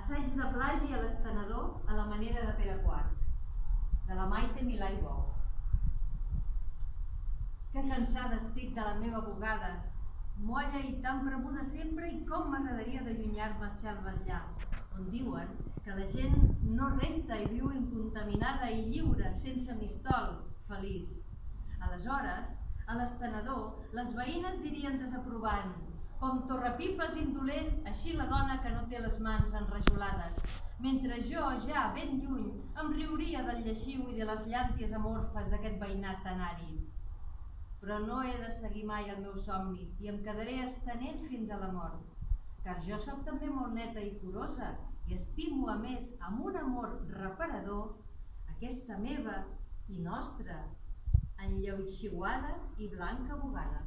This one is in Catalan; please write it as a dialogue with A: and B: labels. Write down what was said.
A: Assaig de plagi a l'Estenedor a la manera de Pere IV, de la Maite Milà i Bou. Que cansada estic de la meva bugada, molla i tan premuda sempre, i com m'agradaria d'allunyar-me a cel vetllar, on diuen que la gent no renta i viu incontaminada i lliure, sense mistol, feliç. Aleshores, a l'Estenedor, les veïnes dirien desaprovant: com Torrepipes indolent, així la dona que no té les mans enrajolades, mentre jo, ja ben lluny, em riuria del lleixiu i de les llànties amorfes d'aquest veïnat tan àrid. Però no he de seguir mai el meu somni i em quedaré estenent fins a la mort, car jo sóc també molt neta i curosa i estimo, a més, amb un amor reparador, aquesta meva i nostra enlleixiuada i blanca bugada.